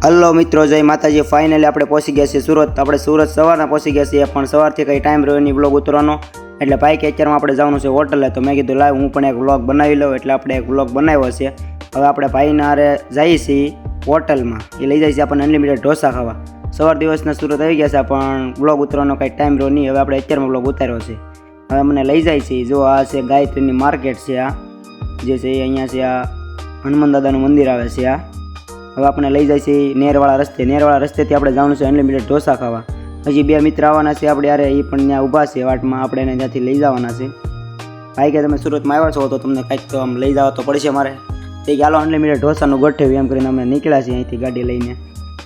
Hello મિત્રો, જય માતાજી। ફાઇનલી આપણે પહોંચી ગયા છીએ સુરત। આપણે સુરત સવારના પહોંચી ગયા છીએ, પણ સવારથી કંઈ ટાઈમ રહ્યો નહીં બ્લોગ ઉતરવાનો। એટલે ભાઈ કે અત્યારમાં આપણે જવાનું છે હોટલે, તો મેં કીધું લાવ હું પણ એક વ્લોગ બનાવી લઉં। એટલે આપણે એક વ્લોગ બનાવ્યો છે। હવે આપણે ભાઈના હારે જઈએ છીએ હોટલમાં, એ લઈ જાય છે આપણને અનલિમિટેડ ઢોસા ખાવા। સવાર દિવસના સુરત આવી ગયા છે, પણ બ્લોગ ઉતરવાનો કંઈ ટાઈમ રહ્યો નહીં। હવે આપણે અત્યારમાં બ્લોગ ઉતાર્યો છે। હવે મને લઈ જાય છે, જો આ છે ગાયત્રીની માર્કેટ છે, આ જે છે એ અહીંયા છે, આ હનુમાન દાદાનું મંદિર આવે છે આ। હવે આપણે લઈ જાય છે નેરવાળા રસ્તેથી આપણે જવાનું છે અનલિમિટેડ ઢોસા ખાવા। હજી બે મિત્ર આવવાના છે આપણે યારે, એ પણ ત્યાં ઊભા છે વાટમાં, આપણે એને ત્યાંથી લઈ જવાના છે। ભાઈ કે તમે સુરતમાં આવ્યા છો તો તમને કંઈક તો આમ લઈ જવા તો પડશે મારે। તે કે હાલો અનલિમિટેડ ઢોસાનું ગોઠવ્યું એમ કરીને અમે નીકળ્યા છીએ અહીંથી ગાડી લઈને।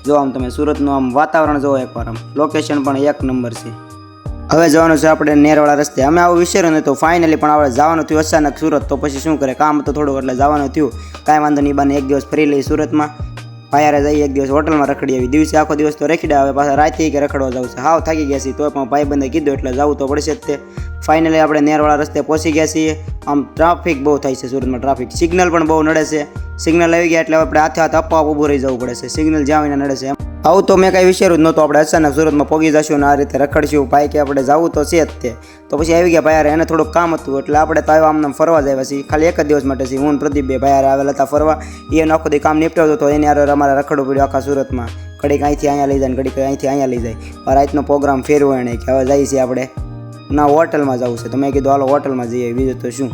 જો આમ તમે સુરતનું આમ વાતાવરણ જુઓ એકવાર, આમ લોકેશન પણ એક નંબર છે। હવે જવાનું છે આપણે નેરવાળા રસ્તે। અમે આવું વિચાર્યું નહોતું, ફાઇનલી પણ આપણે જવાનું થયું અચાનક સુરત, તો પછી શું કરે, કામ હતું થોડું એટલે જવાનું થયું। કાંઈ વાંધો નહીં, બાને એક દિવસ ફરી લઈ સુરતમાં, ભાયારે જઈએ એક દિવસ હોટલમાં રખડી આવી। દિવસે આખો દિવસ તો રખડ્યા, હવે પાછા રાતે કે રખડવા જવું છે, હાવ થાકી ગયા છીએ, તો પણ ભાઈબંધે કીધું એટલે જવું તો પડશે જ તે। ફાઇનલી આપણે નેરવાળા રસ્તે પહોંચી ગયા છીએ। આમ ટ્રાફિક બહુ થાય છે સુરતમાં, ટ્રાફિક સિગ્નલ પણ બહુ નડે છે। સિગ્નલ આવી ગયા એટલે આપણે હાથે આપવા ઊભું રહી જવું પડે છે, સિગ્નલ જ્યાં આવીને નડે છે। આવું તો મેં કાંઈ વિચાર્યું જ નહોતું, આપણે અચાનક સુરતમાં પહોંચી જશું ને આ રીતે રખડશું। ભાઈ કે આપણે જવું તો છે જ તે, તો પછી આવી ગયા ભાઈ, એને થોડુંક કામ હતું એટલે આપણે તો આવ્યા આમને ફરવા જ આવ્યા છીએ, ખાલી એક જ દિવસ માટે છીએ। હું પ્રદીપ બે ભાઈ આવેલા હતા ફરવા, એનો આખો દી કામ નિપટાવતો હતો, એને યાર અમારે રખડવું પડ્યું આખા સુરતમાં, ઘડીક અહીંથી અહીંયા લઈ જાય ને ઘડીક અહીંથી અહીંયા લઈ જાય। રાતનો પ્રોગ્રામ ફેરવો એને કે હવે જઈએ છીએ આપણે ના હોટલમાં જવું છે, તો મેં કીધું હાલો હોટલમાં જઈએ, બીજું તો શું।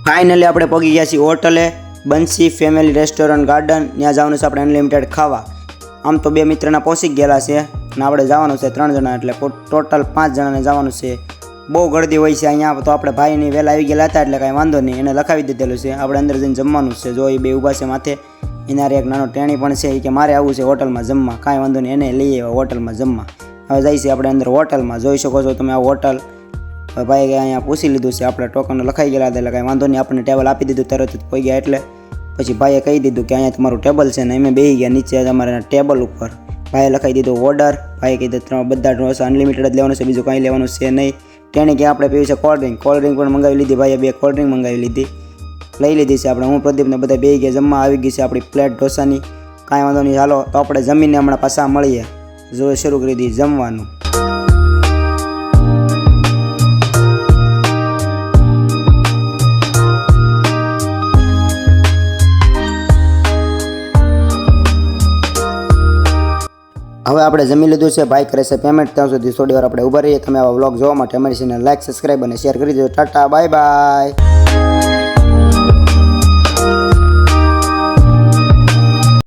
ફાઇનલી આપણે પહોંચી ગયા છીએ હોટલે, બંસી ફેમિલી રેસ્ટોરન્ટ ગાર્ડન, ત્યાં જવાનું છે આપણે અનલિમિટેડ ખાવા। આમ તો બે મિત્રના પહોંચી ગયેલા છે ને આપણે જવાનું છે 3 જણા, એટલે ટોટલ 5 જણાને જવાનું છે। બહુ ગળદી હોય છે અહીંયા, તો આપણે ભાઈની વહેલા આવી ગયેલા હતા એટલે કાંઈ વાંધો નહીં, એને લખાવી દીધેલું છે, આપણે અંદર જઈને જમવાનું છે। જો એ બે ઊભા છે માથે, એના એક નાનો ટેણી પણ છે, કે મારે આવવું છે હોટલમાં જમવા, કાંઈ વાંધો નહીં, એને લઈ આવ્યા હોટલમાં જમવા। હવે જઈએ છીએ આપણે અંદર હોટલમાં, જોઈ શકો છો તમે આ હોટલ। ભાઈ કે અહીંયા પૂછી લીધું છે, આપણે ટોકન લખાઈ ગયેલા હતા એટલે કાંઈ વાંધો નહીં, આપણને ટેબલ આપી દીધું તરત જ પહોંચી ગયા એટલે। પછી ભાઈએ કહી દીધું કે અહીંયા તમારું ટેબલ છે ને, અમે બેસી ગયા નીચે તમારા ટેબલ ઉપર। ભાઈએ લખાઈ દીધું ઓર્ડર, ભાઈએ કીધું બધા ઢોસા અનલિમિટેડ જ લેવાનું છે, બીજું કંઈ લેવાનું છે નહીં। તેણે કે આપણે પીવી છે કોલ્ડ ડ્રિંક પણ મંગાવી લીધી, ભાઈએ 2 કોલ્ડ ડ્રિંક મંગાવી લીધી, લઈ લીધી છે આપણે। હું પ્રદીપને બધા બેસી ગયા જમવા, આવી ગઈ છે આપણી પ્લેટ ઢોસાની, કાંઈ વાંધો નહીં, હાલો તો આપણે જમીને હમણાં પાછા મળીએ। જો શરૂ કરી દીધી જમવાનું। હવે આપણે જમી લીધું છે, ભાઈ કરે છે પેમેન્ટ, ત્યાં સુધી થોડી વાર આપણે ઊભા રહીએ। તમે આવા વ્લોગ જોવા માટે અમારી ચેનલ લાઈક, સબસ્ક્રાઈબ અને શેર કરી દેજો। Tata, bye bye.